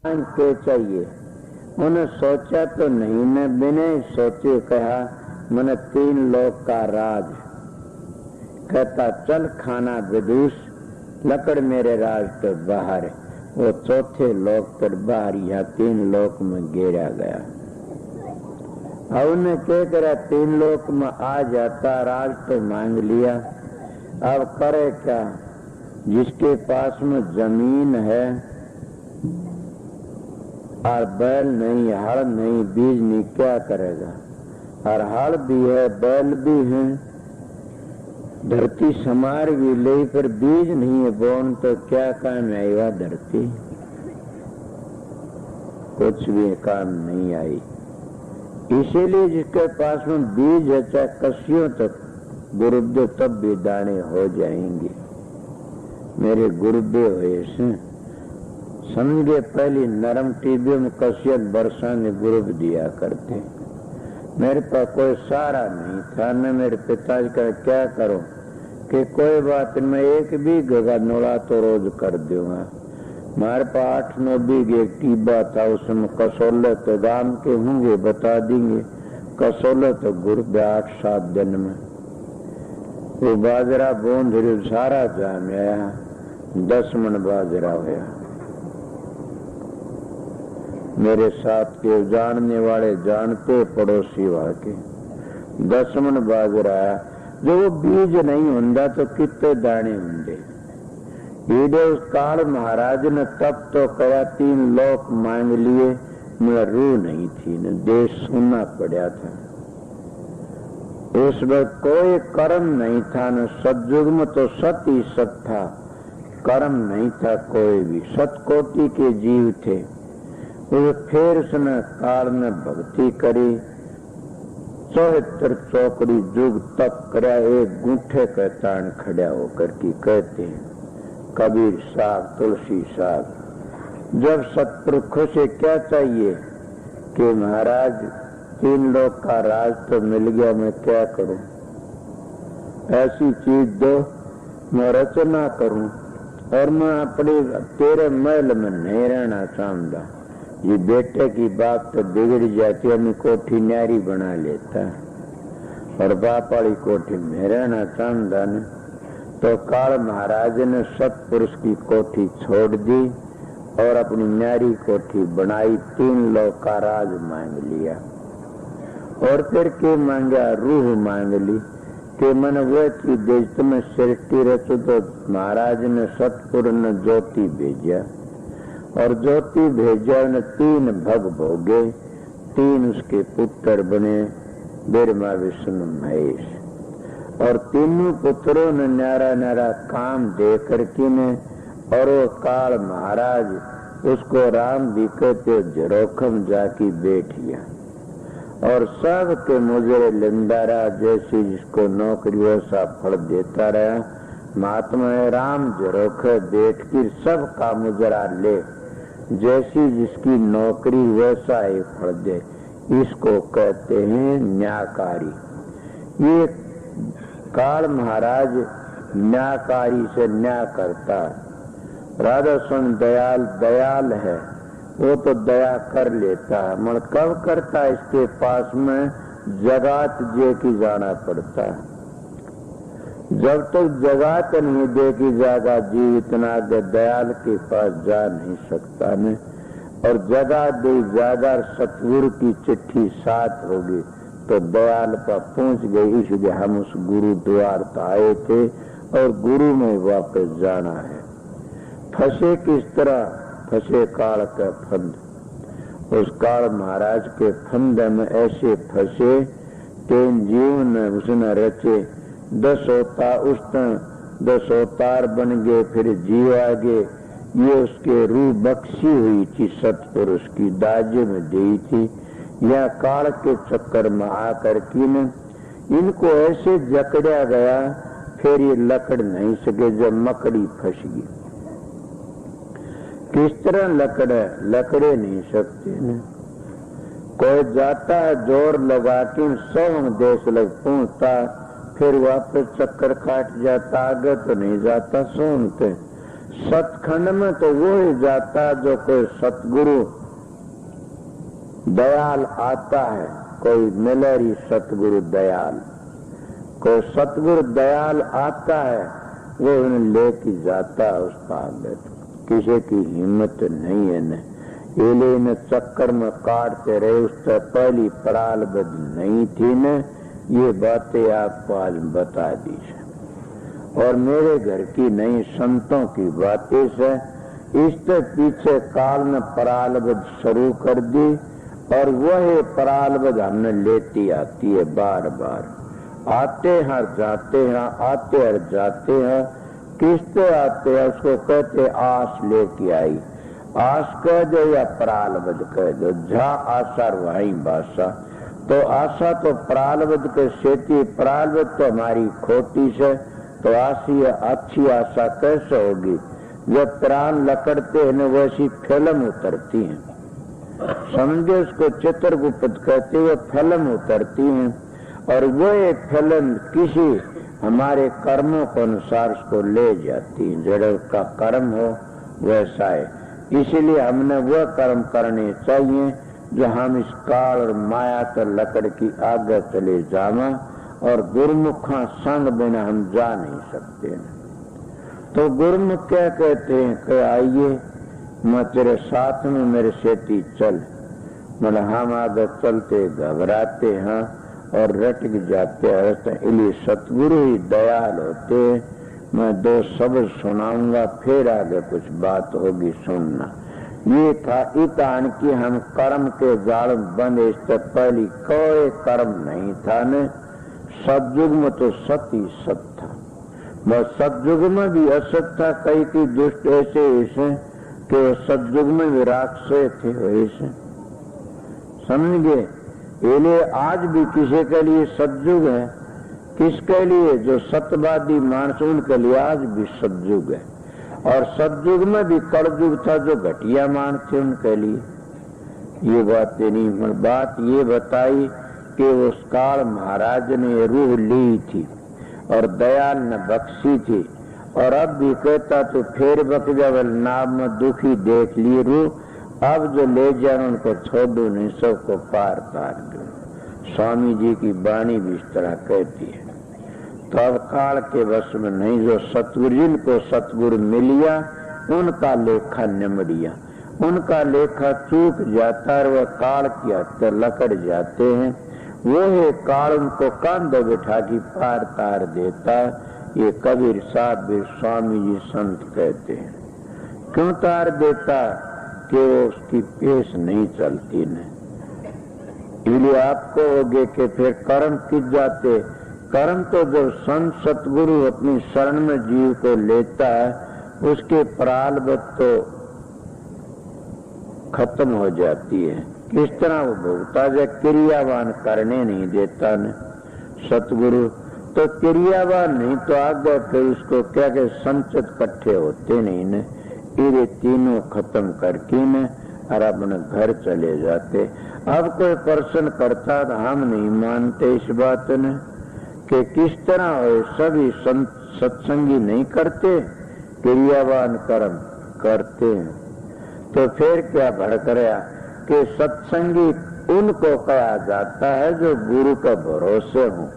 के चाहिए। उन्हें सोचा तो नहीं, न बिना सोचे कहा मन 3 लोक का राज। कहता चल खाना विदुष, लकड़ मेरे राज तो बाहर। वो चौथे लोक पर बाहर, या 3 लोक में गिरा गया। अब उन्हें क्या करा, 3 लोक में आ जाता, राज तो मांग लिया, अब करे क्या। जिसके पास में जमीन है और बैल नहीं, हल नहीं, बीज नहीं, क्या करेगा। और हल भी है, बैल भी है, धरती समार भी ले, पर बीज नहीं है बोन, तो क्या काम आएगा। धरती कुछ भी काम नहीं आई। इसीलिए जिसके पास में बीज है, चाहे कसियों तक गुरुदेव, तब भी दाने हो जाएंगे। मेरे गुरुदेव हुए से समझे, पहली नरम टीबियों में कसियत वर्षा ने गुरु दिया करते। मेरे पास कोई सहारा नहीं था, न मेरे पिताजी का क्या करो कि कोई बात नहीं, मैं 1 बीघे का नोड़ा तो रोज कर दूंगा। हमारे पास 8-9 बीघे टीबा था, उसमें कसौले तो दाम के होंगे, बता देंगे। कसौले तो गुरु 8-7 दिन में वो बाजरा बूंद सारा जाम आया, 10 मन बाजरा हुआ। मेरे साथ के जानने वाले जानते, पड़ोसी वहां के 10 मन बाजरा आया। जो वो बीज नहीं होंदा तो कितने दाने होंगे। ये उस काल महाराज ने तब तो कहा, 3 लोक मांग लिए, मेरा रूह नहीं थी, न देश सुनना पड़ा था। उस वक्त कोई कर्म नहीं था, न सतयुग में तो सत ही सत था, कर्म नहीं था कोई भी। सतकोटि के जीव थे। फिर उसने काल में भक्ति करी, 74 चौकड़ी जुग तक करा, एक गुंठे का तान खड़ा होकर की कहते हैं कबीर साहब, तुलसी साहब। जब सतपुरुषों से क्या चाहिए कि महाराज 3 लोक का राज तो मिल गया, मैं क्या करूं, ऐसी चीज दो मैं रचना करूं, और मैं अपने तेरे महल में नहीं रहना चाहता। ये बेटे की बात तो बिगड़ जाती, अपनी कोठी न्यारी बना लेता, और बाप वाली कोठी में रहना चाहता न। तो काल महाराज ने सतपुरुष की कोठी छोड़ दी और अपनी न्यारी कोठी बनाई, 3 लोक का राज मांग लिया। और फिर के मांगा, रूह मांग ली कि मन वह चीज देश तुम्हें सृष्टि रचो। तो महाराज ने सतपुर ने ज्योति भेजा, और ज्योति भेजा ने 3 भग भोगे, 3 उसके पुत्र बने, ब्रह्मा विष्णु महेश। और तीनों पुत्रों ने न्यारा न्यारा काम दे करके ने, और वो काल महाराज उसको राम भी कहते, झरोखम जाके बैठिया। और सब के मुजरे लिंदारा, जैसे जिसको नौकरी वैसा फल देता रहा। महात्मा राम झरोखे बैठ कर सब का मुजरा ले, जैसी जिसकी नौकरी वैसा ही फल दे। इसको कहते हैं न्यायकारी। ये काल महाराज न्यायकारी से न्याय करता। राधा स्वामी दयाल है, वो तो दया कर लेता है, मगर कब करता है, इसके पास में जगात जे की जाना पड़ता है। जब तक जगात नहीं देखी जाएगा, जीव इतना आगे दयाल के पास जा नहीं सकता ने। और जगा दे जागा, सतगुरु की चिट्ठी साथ होगी तो दयाल पर पहुंच गई। इसलिए हम उस गुरु द्वार पर आए थे और गुरु में वापस जाना है। फंसे किस तरह, फंसे काल का फंद। उस काल महाराज के फंद में ऐसे फंसे कि जीवन उसने रचे 10 अवतार बन गए, फिर जीव आगे। ये उसके रूह बख्शी हुई थी, सतपुरुष की दाजे में दी थी। यह काल के चक्कर में आकर के न इनको ऐसे जकड़ा गया, फिर ये लकड़ नहीं सके जब मकड़ी फंस गई। किस तरह लकड़े नहीं सकते न। कोई जाता है जोर लगा के 100 देश लग पहुंचता, फिर वापस चक्कर काट जाता, आगे तो नहीं जाता। सतखंड में तो वो ही जाता जो कोई सतगुरु दयाल आता है, कोई मिलरी सतगुरु दयाल, कोई सतगुरु दयाल आता है वो उन्हें लेके जाता है उस पार। किसी की हिम्मत नहीं है न एले न चक्कर में काटते रहे, उससे पहली प्रारब्ध नहीं थी न। ये बातें आपको आज बता दी है और मेरे घर की नहीं संतों की बातें से इससे पीछे काल ने प्रारब्ध शुरू कर दी और वही प्रारब्ध हमने लेती आती है बार बार। आते हैं जाते हैं, आते हैं जाते हैं, किसते आते हैं उसको कहते आस लेके आई। आस कह दो या प्रारब्ध कह दो, जहाँ आशा वहीं बासा। तो आशा तो प्रारब्ध के सेती, प्रारब्ध तो हमारी खोटी से, तो आशी अच्छी आशा कैसे होगी? जब प्राण लकड़ते हैं न वैसी फिल्म उतरती है, समझे उसको चित्रगुप्त कहते हुए फिल्म उतरती हैं और वो एक फिल्म किसी हमारे कर्मों के अनुसार उसको ले जाती है। जड़ का कर्म हो वैसा है, इसीलिए हमने वह कर्म करने चाहिए जो हम इस काल और माया के लकड़ की आगे चले जावा और गुरुमुखा संग बिना हम जा नहीं सकते। तो गुरुमुख क्या कहते हैं कि आइए मैं तेरे साथ में, मेरे सेती चल। मतलब हम आगे चलते घबराते हैं और रटक जाते हैं, इसलिए सतगुरु ही दयाल होते। मैं दो शब्द सुनाऊंगा फिर आगे कुछ बात होगी, सुनना। ये था इतान की हम कर्म के जाल बंधे, इससे पहले कोई कर्म नहीं था न। सतयुग में तो सत ही सत था, वह सतयुग में भी असत था। कई की दुष्ट ऐसे ऐसे कि सतयुग में भी राक्षस थे वैसे, समझ गए। इसलिए आज भी किसी के लिए सतयुग है, किसके लिए? जो सत्यवादी मानस उनके लिए आज भी सतयुग है। और सतयुग में भी कलयुग था, जो घटिया मानस थे उनके लिए ये बातें नहीं। बात ये बताई कि उस काल महाराज ने रूह ली थी और दयाल ने बख्शी थी, और अब भी कहता तो फिर बक जावल नाम में दुखी देख लिए रूह, अब जो ले जाए उनको छोड़ो नहीं, सबको पार पार दो। स्वामी जी की वाणी भी इस तरह कहती है। तो अब काल के वश में नहीं, जो सतगुरु जिनको सतगुरु मिलिया उनका लेखा निमड़िया, उनका लेखा चूक जाता है, वह काल की हत्या लकड़ जाते हैं। वो है काल उनको कांधे बिठा की पार तार देता। ये कबीर साहब भी स्वामी जी संत कहते हैं। क्यों तार देता? कि वो उसकी पेश नहीं चलती न। इसलिए आपको होगे कि फिर कर्म किस जाते। कर्म तो जब संत सतगुरु अपनी शरण में जीव को लेता है, उसके प्रारब्ध तो खत्म हो जाती है। किस तरह वो भोगता है, क्रियावान करने नहीं देता न सतगुरु। तो क्रियावान नहीं तो आगे फिर उसको क्या के संचित इकट्ठे होते नहीं न। ये तीनों खत्म करके न और अपने घर चले जाते। अब कोई प्रश्न करता तो हम नहीं मानते इस बात ने कि किस तरह हो, सभी सत्संगी नहीं करते, क्रियावान कर्म करते हैं। तो फिर क्या भड़क रहा कि सत्संगी उनको कहा जाता है जो गुरु का भरोसे हो।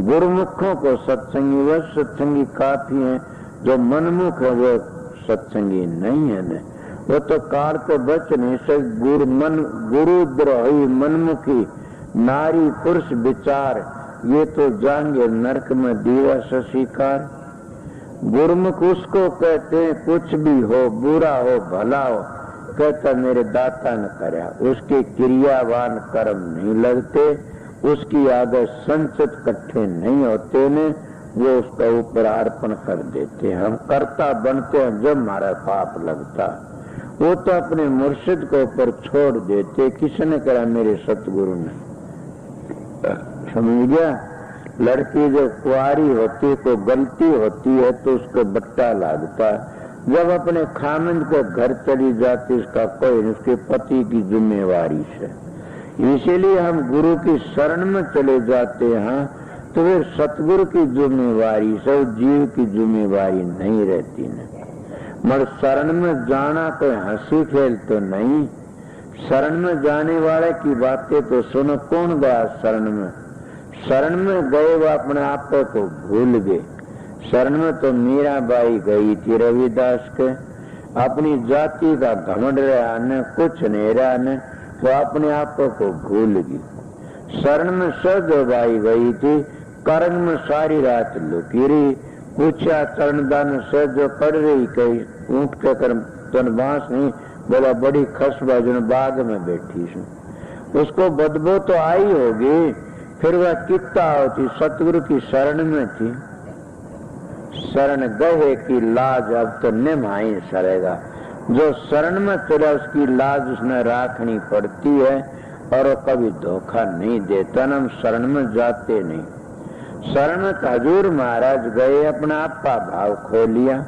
गुरुमुखों को सत्संगी, वह सत्संगी काफी है। जो मनमुख है वो सत्संगी नहीं है न। वो तो काल को बच नहीं सकते। गुरुद्रोही मनमुखी नारी पुरुष विचार, ये तो जाएंगे नरक में दिवस शिकार। गुरुमुख उसको कहते हैं कुछ भी हो, बुरा हो भला हो, कहता मेरे दाता ने कराया। उसके क्रियावान कर्म नहीं लगते, उसकी आगे संचित इकट्ठे नहीं होते ने, वो उसका ऊपर अर्पण कर देते। हम कर्ता बनते हैं जब हमारा पाप लगता, वो तो अपने मुर्शिद को ऊपर छोड़ देते। किसने करा? मेरे सतगुरु ने। समझ गया? लड़की जो कुआरी होती को गलती होती है तो उसको बट्टा लगता है। जब अपने खामंद को घर चली जाती उसका कोई, उसके पति की जिम्मेवारी से। इसीलिए हम गुरु की शरण में चले जाते हैं तो फिर सतगुरु की जिम्मेवारी से जीव की जिम्मेवारी नहीं रहती न। मगर शरण में जाना कोई हंसी खेल तो नहीं। शरण में जाने वाले की बातें तो सुनो। कौन गया शरण में? शरण में गए वो अपने आप को भूल गए। शरण में तो मीराबाई गई थी रविदास के, अपनी जाति का घमंड रहा न, कुछ नहीं रहा न, वो अपने आप को भूल गई। शरण में सजोबाई गई थी, करंग में सारी रात लुकी रही। पूछा चरणदान से जो कर रही, कही ऊँट के कर तन बांस नहीं, बोला बड़ी खसबा जो बाग में बैठी हूँ। उसको बदबू तो आई होगी, फिर वह कितना होती, सतगुरु की शरण में थी। शरण गए की लाज अब तो निभाई सरेगा। जो शरण में चला उसकी लाज उसने राखनी पड़ती है, और वो कभी धोखा नहीं देता। हम शरण में जाते नहीं। शरण में हजूर महाराज गए, अपना आपका भाव खो लिया।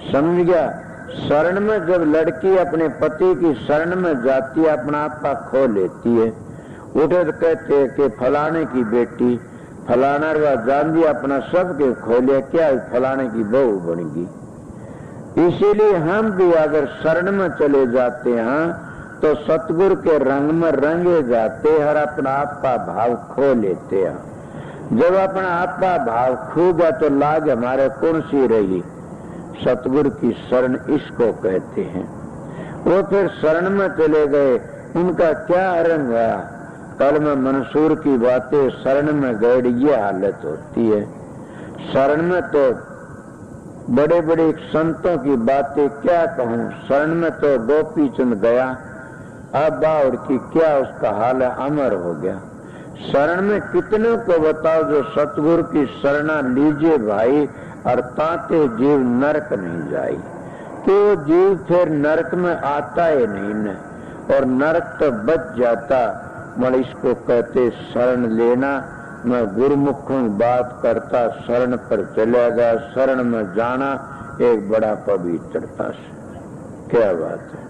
समझ गया? शरण में जब लड़की अपने पति की शरण में जाती है, अपना आपका खो लेती है। उठे तो कहते हैं कि फलाने की बेटी फलाना वा जान दिया, अपना सब के खो लिया, क्या फलाने की बहू बन गई। इसीलिए हम भी अगर शरण में चले जाते हैं तो सतगुरु के रंग में रंगे जाते हैं और अपना आपका भाव खो लेते हैं। जब अपना आपका भाव खो गया तो लाग हमारे कौन सी रही? सतगुरु की शरण इसको कहते हैं। वो फिर शरण में चले गए, उनका क्या रंग हुआ? कल में मंसूर की बातें, शरण में गए ये हालत होती है। शरण में तो बड़े बड़े संतों की बातें क्या कहूँ। शरण में तो गोपी चंद गया, अब बाउर की क्या उसका हाल है, अमर हो गया। शरण में कितने को बताओ जो सतगुरु की शरणा लीजिए भाई, और ताते जीव नरक नहीं जाए। कि वो जीव फिर नरक में आता ही नहीं न, और नरक तो बच जाता। मगर इसको कहते शरण लेना। मैं गुरुमुख बात करता, शरण पर चलेगा। शरण में जाना एक बड़ा पवित्रता से, क्या बात है।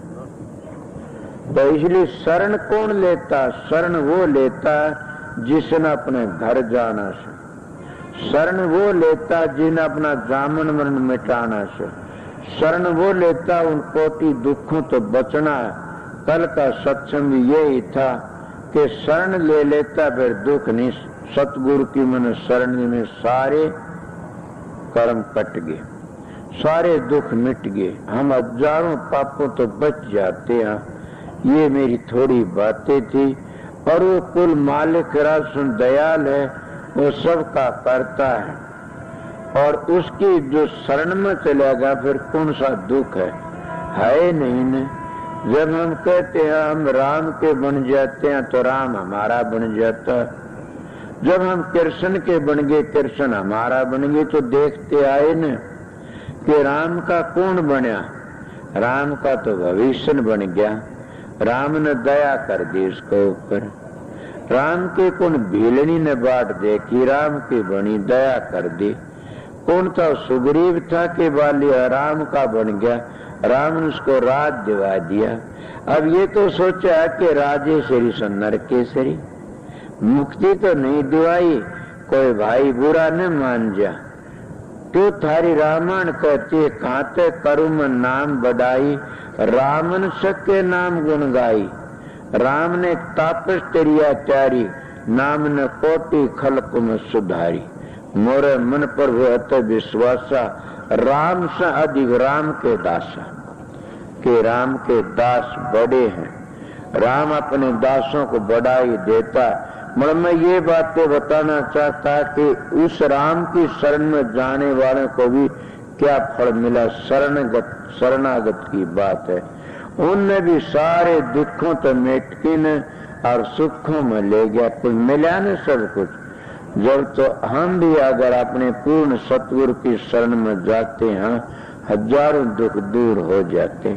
तो इसलिए शरण कौन लेता? शरण वो लेता जिसने अपने घर जाना से। शरण वो लेता जिन्हें अपना जामन मरण मिटाना से। शरण वो लेता उन कोटि दुखों तो बचना है। कल का सत्संग यही था कि शरण ले लेता फिर दुख नहीं। सतगुरु की मन शरण में सारे कर्म कट गए, सारे दुख मिट गए, हम हजारों पापों तो बच जाते हैं। ये मेरी थोड़ी बातें थी। और वो कुल मालिक रासन दयाल है, वो सबका करता है। और उसकी जो शरण में चलेगा फिर कौन सा दुख है नहीं न। जब हम कहते हैं हम राम के बन जाते हैं तो राम हमारा बन जाता। जब हम कृष्ण के बन गए, कृष्ण हमारा बन गए। तो देखते आए न कि राम का कौन बना? राम का तो भविष्य बन गया। राम ने दया कर दी उसके ऊपर। राम के कौन भीलनी ने बाट देखी, राम की बनी दया कर दी। कौन था? सुग्रीव था कि बालिया राम का बन गया। राम ने उसको राज दिवा दिया। अब ये तो सोचा कि राजेश्वरी से नरकेश्वरी, मुक्ति तो नहीं दिवाई, कोई भाई बुरा न मान जा। तो थारी रामायण कहती है, कांते करुम नाम बढ़ाई, रामन सके नाम गुण गाई। राम ने तापस तेरिया त्यारी, नाम ने कोटि खलक में सुधारी। मोरे मन पर वो अत विश्वासा, राम से अधिक राम के दासा। के राम के दास बड़े हैं। राम अपने दासों को बढ़ाई देता। मगर मैं ये बातें बताना चाहता कि उस राम की शरण में जाने वाले को भी क्या फल मिला। शरणागत की बात है। उनने भी सारे दुखों तो मेटकिन और सुखों में ले गया, कुछ मिला न सब कुछ। जब तो हम भी अगर अपने पूर्ण सतगुरु की शरण में जाते हैं, हजारों दुख दूर हो जाते।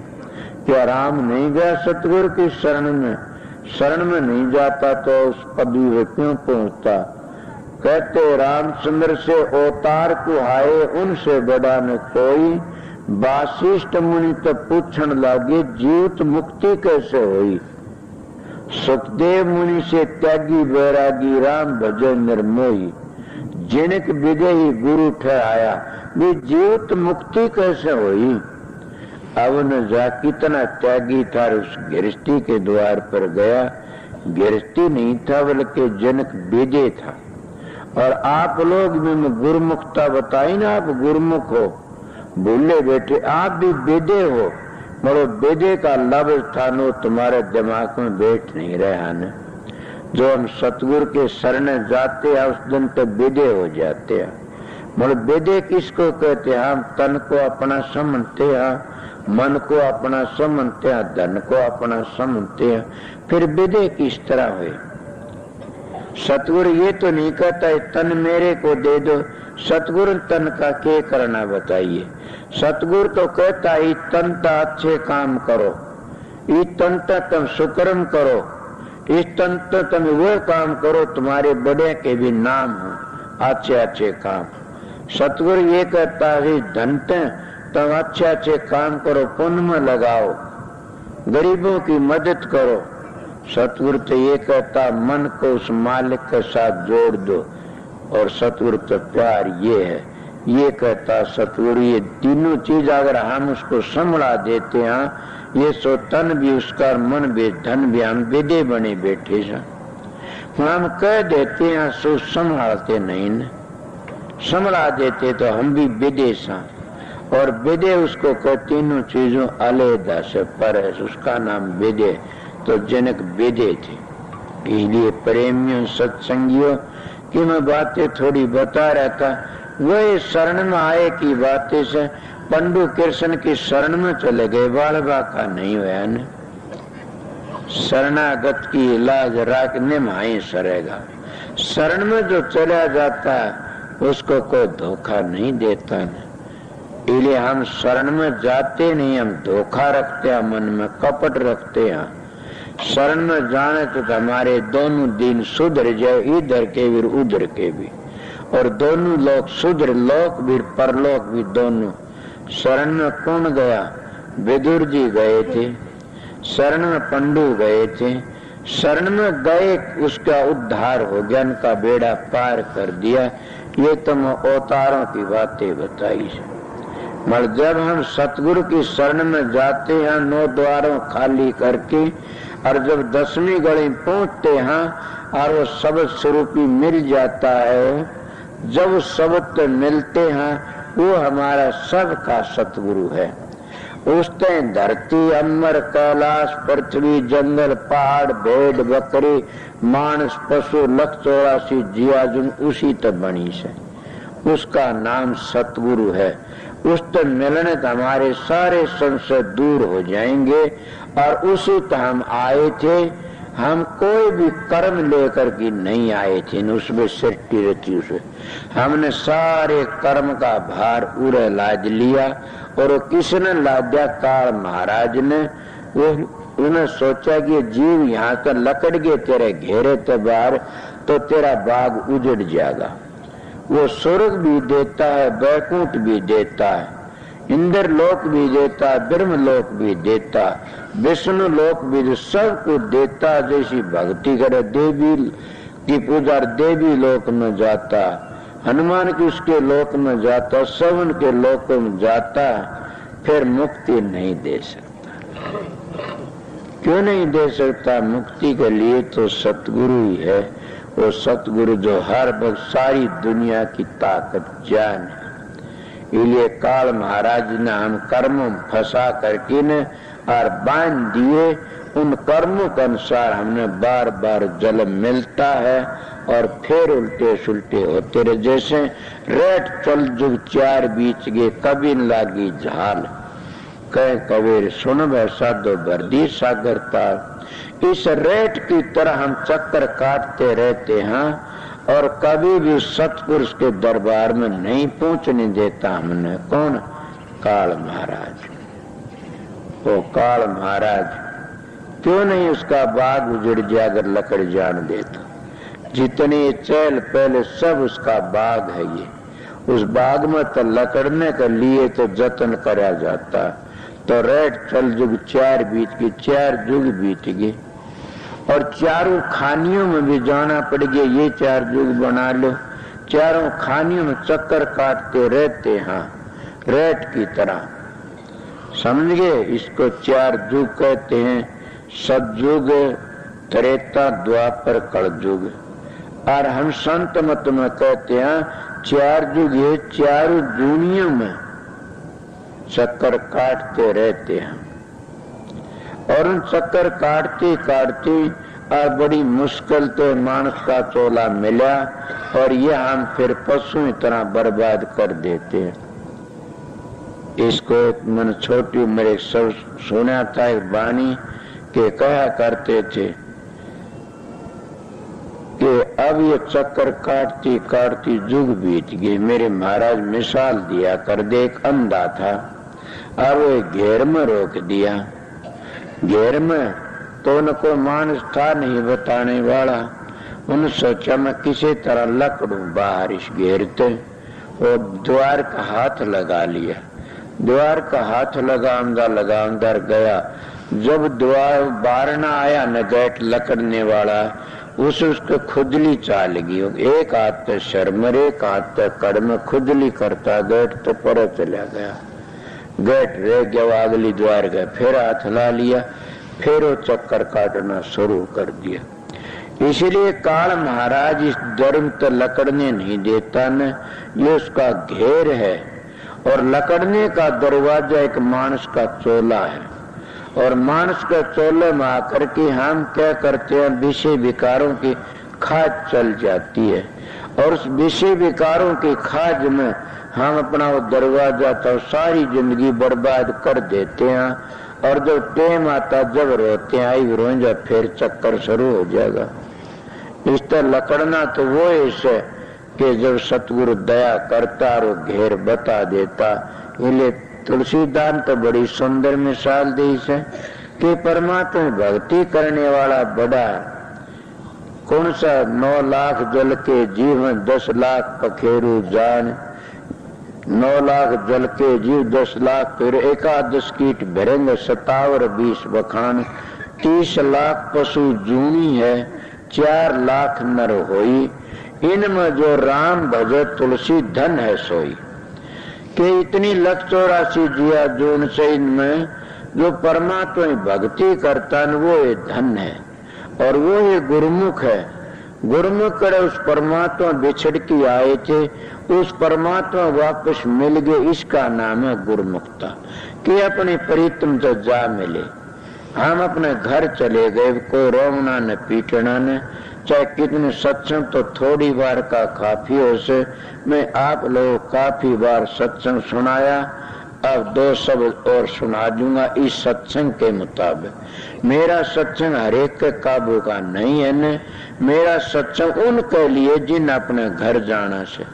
क्या राम नहीं गया सतगुरु की शरण में? शरण में नहीं जाता तो उस पदवी में क्यों पहुंचता? कहते रामचंद्र से अवतार को आए, उनसे बड़ा न कोई। वासिष्ठ मुनि तो पूछण लागे, जीवित मुक्ति कैसे हुई? सुखदेव मुनि से त्यागी बैरागी, राम भजन निर्मोही। जिनक विदेही गुरु ठहराया, वे जीवित मुक्ति कैसे हुई? अब न जा कितना त्यागी था, उस गृहस्थी के द्वार पर गया। गृहस्थी नहीं था बल्कि जनक बेदे था। और आप लोग में गुरुमुखता बताई ना, आप गुरुमुख हो, भूले बैठे, आप भी बेदे हो। मरो बेदे का लफ्ज था नो तुम्हारे दिमाग में बैठ नहीं रहा न। जो हम सतगुरु के शरण जाते हैं उस दिन तो बेदे हो जाते हैं। मरो बेदे किसको कहते हैं? हम तन को अपना समझते हैं, मन को अपना समझते हैं, धन को अपना समझते हैं, फिर बेदे किस तरह हुए? सतगुरु ये तो नहीं कहता है तन मेरे को दे दो। सतगुरु तन का क्या करना बताइए? सतगुरु तो कहता है तन ता अच्छे काम करो, इस तन ता तुम सुकर्म करो, इस तन ता तुम वो काम करो तुम्हारे बड़े के भी नाम हो, अच्छे अच्छे काम। सतगुरु ये कहता है धन तुम अच्छे अच्छे काम करो, पुण्य में लगाओ, गरीबों की मदद करो। सतगुरु तो ये कहता मन को उस मालिक के साथ जोड़ दो। और सतगुरु तो प्यार ये है, ये कहता सतगुरु ये तीनों चीज अगर हम उसको संभला देते हैं, ये सो तन भी उसका, मन भी, धन भी, हम बेदे बने बैठे हैं। हम कह देते हैं सो संभालते नहीं न, संभला देते तो हम भी बेदे सा। और बेदे उसको कह तीनों चीजों अलहदा से पर है, उसका नाम बेदे। तो जनक बेदे थे। इसलिए प्रेमियों सत्संगियों की मैं बातें थोड़ी बता रहा था। वही शरण में आए की बातें से पंडू कृष्ण की शरण में चले गए, बालबा का नहीं हुआ न। शरणागत की इलाज रखने में आई सरेगा। शरण में जो चला जाता है उसको कोई धोखा नहीं देता न। इसलिए हम शरण में जाते नहीं, हम धोखा रखते हैं, मन में कपट रखते हैं। शरण में जाने तो हमारे दोनों दिन सुधर जाए, इधर के भी उधर के भी, और दोनों लोग सुधर, लोक भी परलोक भी दोनों। शरण में कौन गया? विदुर जी गए थे, शरण में पंडू गए थे। शरण में गए उसका उद्धार हो गया, उनका बेड़ा पार कर दिया। ये तो अवतारों की बातें बताई है। मगर जब हम सतगुरु की शरण में जाते हैं, 9 द्वारों खाली करके, और जब 10वीं गली पहुंचते हैं और वो शब्द स्वरूपी मिल जाता है, जब शब्द मिलते हैं वो हमारा सबका सतगुरु है। उस टाइम धरती, अमर, कैलाश, पृथ्वी, जंगल, पहाड़, भेड़, बकरी, मानस, पशु, 184 जियाजुन उसी तक बनी से। उसका नाम सतगुरु है। उस तक मिलने तो हमारे सारे संशय दूर हो जाएंगे। और उसी तक हम आए थे। हम कोई भी कर्म लेकर के नहीं आए थे, उसमें सृष्टि रची उसे। हमने सारे कर्म का भार उरे लाद लिया। और वो किसने लादा? काल महाराज ने। उन्हें सोचा कि जीव यहाँ तो लकड़ गए तेरे घेरे तो बाहर, तो तेरा बाग उजड़ जाएगा। वो स्वर्ग भी देता है, बैकुंठ भी देता है, इंद्र लोक भी देता है, ब्रह्म लोक भी देता, विष्णु लोक भी, सब कुछ देता। जैसी भक्ति करे देवी की पूजा देवी लोक में जाता, हनुमान की उसके लोक में जाता, सब उनके लोक में जाता, फिर मुक्ति नहीं दे सकता। क्यों नहीं दे सकता? मुक्ति के लिए तो सतगुरु ही है। वो सतगुरु जो हर वक्त सारी दुनिया की ताकत जान है। इसलिए काल महाराज ने हम कर्मों फंसा करके न और बांध दिए। उन कर्मों के अनुसार हमने बार बार जन्म मिलता है और फिर उल्टे सुलटे होते रहे। जैसे रेट चल जुग 4 बीच गे, कभी न लागी झाल, कह कबीर सुन वह साधो बर्दी सागर तार। इस रेट की तरह हम चक्कर काटते रहते हैं और कभी भी सतपुरुष के दरबार में नहीं पहुंचने देता हमने। कौन? काल महाराज। वो काल महाराज क्यों नहीं उसका बाग उजड़ जाए अगर लकड़ जान देता? जितने चहल पहले सब उसका बाग है। ये उस बाग में तो लकड़ने के लिए तो जतन करा जाता। तो रेट चल जुग 4 बीत गए, 4 जुग बीत गए और चारों खानियों में भी जाना पड़ गया। ये 4 जुग बना लो, चारों खानियों में चक्कर काटते रहते हैं रेट की तरह। समझ गए? इसको 4 युग कहते हैं, सतयुग, त्रेता, द्वापर, कलयुग। और हम संत मत में कहते हैं 4 युग है, 4 दुनिया में चक्कर काटते रहते हैं। और उन चक्कर काटते काटते और बड़ी मुश्किल तो मानस का चोला मिला, और ये हम फिर पशु की तरह बर्बाद कर देते हैं। इसको मन छोटी उम्र एक सब सुना था, एक बानी के कहा करते थे कि अब ये चक्कर काटती काटती युग बीत गए। मेरे महाराज मिसाल दिया कर दे, एक अंधा था, अब वो घेर में रोक दिया। घेर में तो न कोई मानस था नहीं बताने वाला। उन्होंने सोचा मैं किसी तरह लकड़ू बाहर इस घेरते, और द्वार का हाथ लगा लिया। द्वार का हाथ लगामदा गया। जब द्वार बाहर न आया न गेट लकड़ने वाला, उसको खुजली चाल गई। एक हाथ पे शर्मर, एक हाथ पे कड़ में खुजली करता, गेट तो पर चला गया। गेट रह गया, अगली द्वार गया, फिर हाथ ला लिया, फिर वो चक्कर काटना शुरू कर दिया। इसलिए काल महाराज इस धर्म तो लकड़ने नहीं देता न, ये उसका घेर है। और लकड़ने का दरवाजा एक मानस का चोला है, और मानस के चोले में आकर के हम क्या करते हैं, विषय विकारों की खाज चल जाती है, और उस विषय विकारों की खाज में हम अपना वो दरवाजा तो सारी जिंदगी बर्बाद कर देते हैं। और जब टेम आता, जब रोते हैं आई रोजा, फिर चक्कर शुरू हो जाएगा। इस तरह लकड़ना तो वो ऐसे कि जब सतगुरु दया करता और वो घेर बता देता। इसलिए तुलसीदान तो बड़ी सुंदर मिसाल दी है कि परमात्मा भक्ति करने वाला बड़ा कौन सा 9 लाख जल के जीवन 10 लाख पखेरु जान। 9 लाख जल के जीव 10 लाख फिर 11 कीट भरेंग 57 20 बखान। 30 लाख पशु जूनी है 4 लाख नर होई। इनमें जो राम भजो तुलसी धन है सोई। कि इतनी 184 जिया जून से इनमें जो परमात्मा भक्ति करता है वो ये धन है, और वो ये गुरुमुख है। गुरुमुख करे उस परमात्मा बिछड़ के आए थे, उस परमात्मा वापस मिल गए, इसका नाम है गुरुमुखता। कि अपने प्रीतम तो जा मिले। हम अपने घर चले गए, कोई रोमना न पीटना न, चाहे कितने सत्संग तो थोड़ी बार का काफी हो से। मैं आप लोगों काफी बार सत्संग सुनाया, अब 2 शब्द और सुना दूंगा इस सत्संग के मुताबिक। मेरा सत्संग हरेक के काबू का नहीं है न, मेरा सत्संग उनके लिए जिन अपने घर जाना से,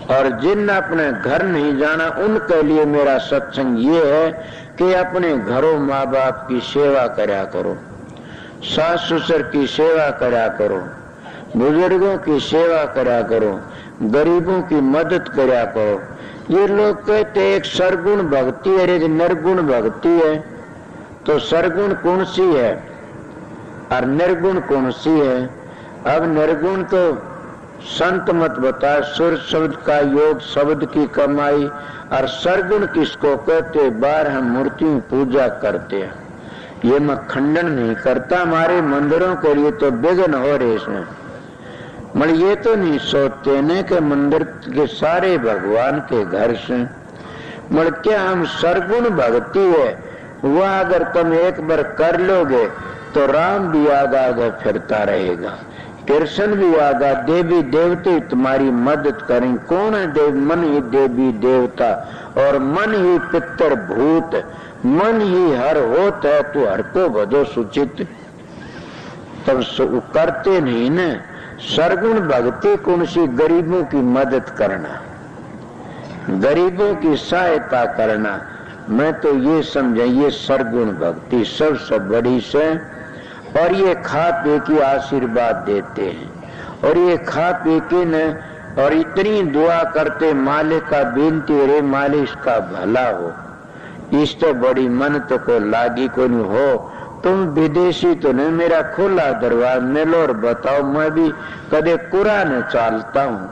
और जिन अपने घर नहीं जाना उनके लिए मेरा सत्संग ये है कि अपने घरों माँ बाप की सेवा करा करो, सास ससुर की सेवा करा करो, बुजुर्गों की सेवा करा करो, गरीबों की मदद करा करो। ये लोग कहते एक सरगुण भक्ति है, एक निर्गुण भक्ति है। तो सरगुण कौन सी है और निर्गुण कौन सी है? अब निर्गुण तो संत मत बता, सुर शब्द का योग, शब्द की कमाई। और सरगुण किसको कहते? बाहर हम मूर्ति पूजा करते हैं, ये मैं खंडन नहीं करता, हमारे मंदिरों के लिए तो विघ्न हो रहे इसमें। मगर ये तो नहीं सोचते न कि मंदिर के सारे भगवान के घर से। मगर क्या हम सरगुण भक्ति है वह अगर तुम एक बार कर लोगे तो राम भी आगा फिरता रहेगा, कृष्ण भी आगा, देवी देवते तुम्हारी मदद करें। कौन है देव? मन ही देवी देवता, और मन ही पितर भूत, मन ही हर होत है, तू हर को भजो सुचित। तब करते नहीं न। सरगुण भक्ति कौन सी? गरीबों की मदद करना, गरीबों की सहायता करना। मैं तो ये समझा ये सरगुण भक्ति सबसे बड़ी से। और ये खा पी के आशीर्वाद देते हैं, और ये खा पी के न और इतनी दुआ करते मालिक का बिनती, रे मालिक इसका भला हो। इससे बड़ी मन तो को लागी को नहीं हो। तुम विदेशी तो नहीं, मेरा खुला दरवाजा मिलो और बताओ। मैं भी कदे कुरान चालता हूँ,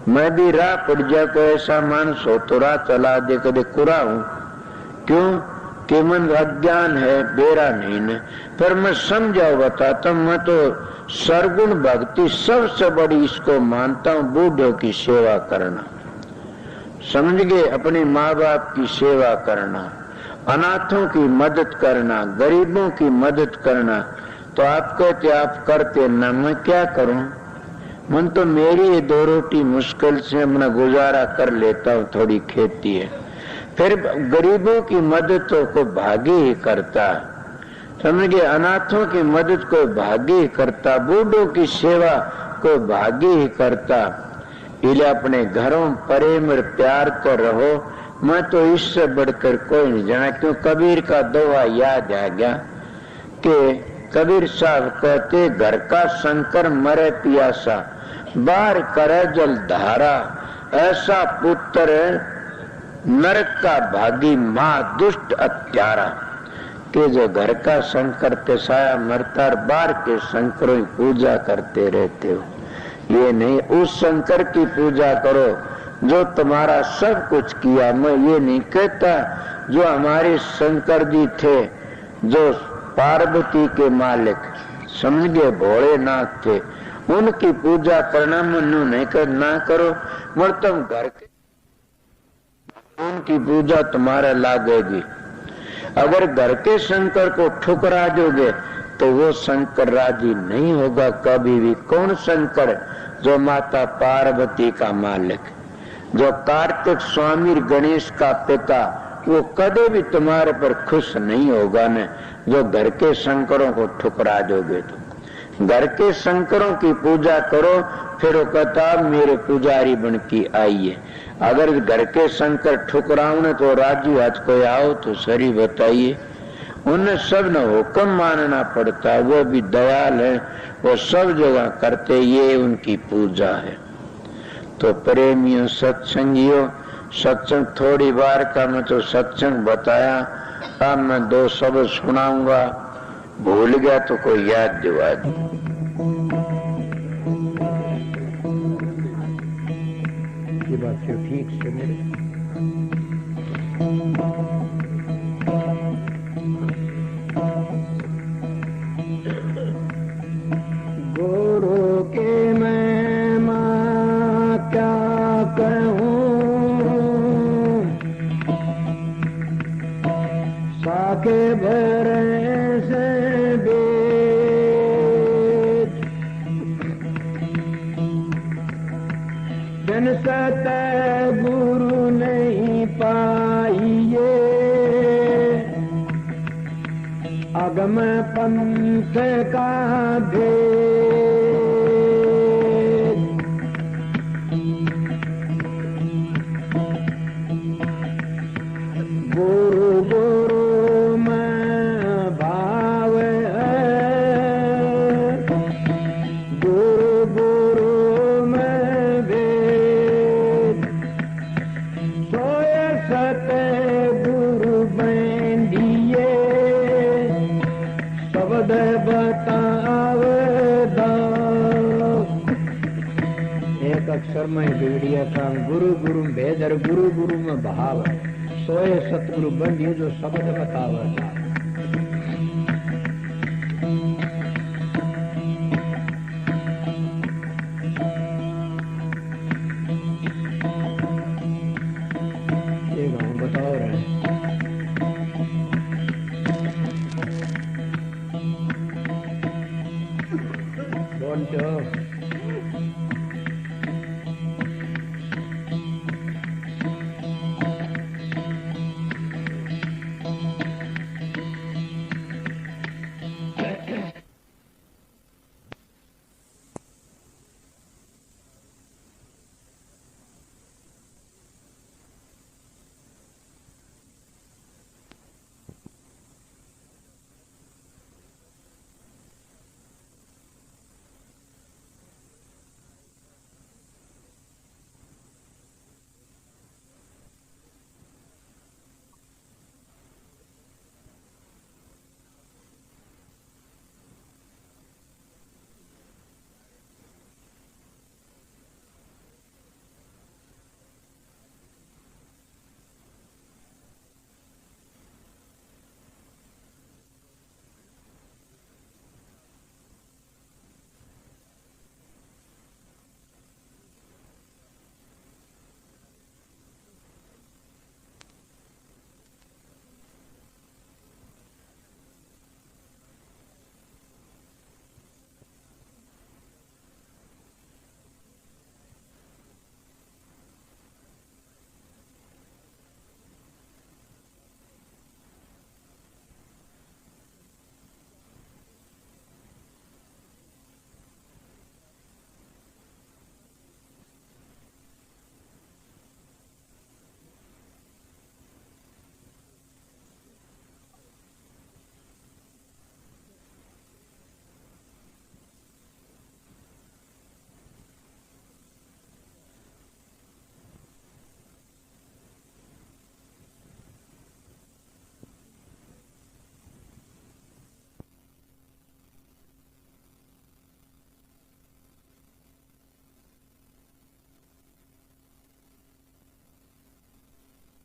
मैं भी राह पड़ जाए को ऐसा मानस हो तो राह चला दे, कदे कुरा हूँ। क्यों? कि मन अज्ञान है, बेरा नहीं ने, पर मैं समझाओ बताता हूं। मैं तो सरगुण भक्ति सबसे बड़ी इसको मानता हूं, बूढ़ों की सेवा करना, समझ गए, अपने माँ बाप की सेवा करना, अनाथों की मदद करना, गरीबों की मदद करना। तो आप कहते आप करते ना, मैं क्या करूं, मन तो मेरी ये 2 रोटी मुश्किल से अपना गुजारा कर लेता हूं, थोड़ी खेती है। फिर गरीबों की मदद तो को भागी ही करता, समझ गए, अनाथों की मदद को भागी ही करता, बूढ़ों की सेवा को भागी ही करता। इसलिए अपने घरों प्रेम और प्यार तो रहो, मैं तो इससे बढ़कर कोई नहीं जाना। क्यों कबीर का दोहा याद आ गया कि कबीर साहब कहते, घर का शंकर मरे पियासा, बाहर करे जल धारा, ऐसा पुत्र नरक का भागी, मां दुष्ट अत्यारा। कि जो घर का शंकर पेशाया मरता, बाहर के शंकरों की पूजा करते रहते हो। ये नहीं, उस शंकर की पूजा करो जो तुम्हारा सब कुछ किया। मैं ये नहीं कहता जो हमारे शंकर जी थे, जो पार्वती के मालिक, समझ गए, भोलेनाथ थे, उनकी पूजा करना मनु नहीं कर, ना करो, मगर तुम घर के उनकी पूजा तुम्हारा लागेगी। अगर घर के शंकर को ठुकरा दोगे तो वो शंकर राजी नहीं होगा कभी भी। कौन शंकर? जो माता पार्वती का मालिक, जो कार्तिक स्वामी गणेश का पिता, वो कभी भी तुम्हारे पर खुश नहीं होगा न, जो घर के शंकरों को ठुकरा दोगे। तो घर के शंकरों की पूजा करो, फिर वो कहता मेरे पुजारी बन के आइए। अगर घर के शंकर ठुकराओ न तो राजू आज कोई आओ तो सरी बताइए। उन्हें सब न हुक्म मानना पड़ता है, वो भी दयाल है, वो सब जगह करते, ये उनकी पूजा है। तो प्रेमियों, सत्संगियों, सत्संग थोड़ी बार का मैं तो सत्संग बताया, अब मैं 2 शब्द सुनाऊंगा, भूल गया तो कोई याद दिवा दे। ये बात क्यों ठीक से मेरे गुरु के मैं मां क्या कहूँ, साके भरे से जन सत गुरु नहीं पाइए, अगम पंथ का भेद। गुरु गुरु में भाव है, गुरु गुरु में भेद। सोए सत गुरु बैंडिए, शब्द बतावदा। एक अक्षर में बिगड़िया काम, गुरु गुरु भेद और गुरु गुरु में भाव। सोए सतगुरु बंदिए जो शब्द बतावदा। ये गाँव बताओ रहे बोल जो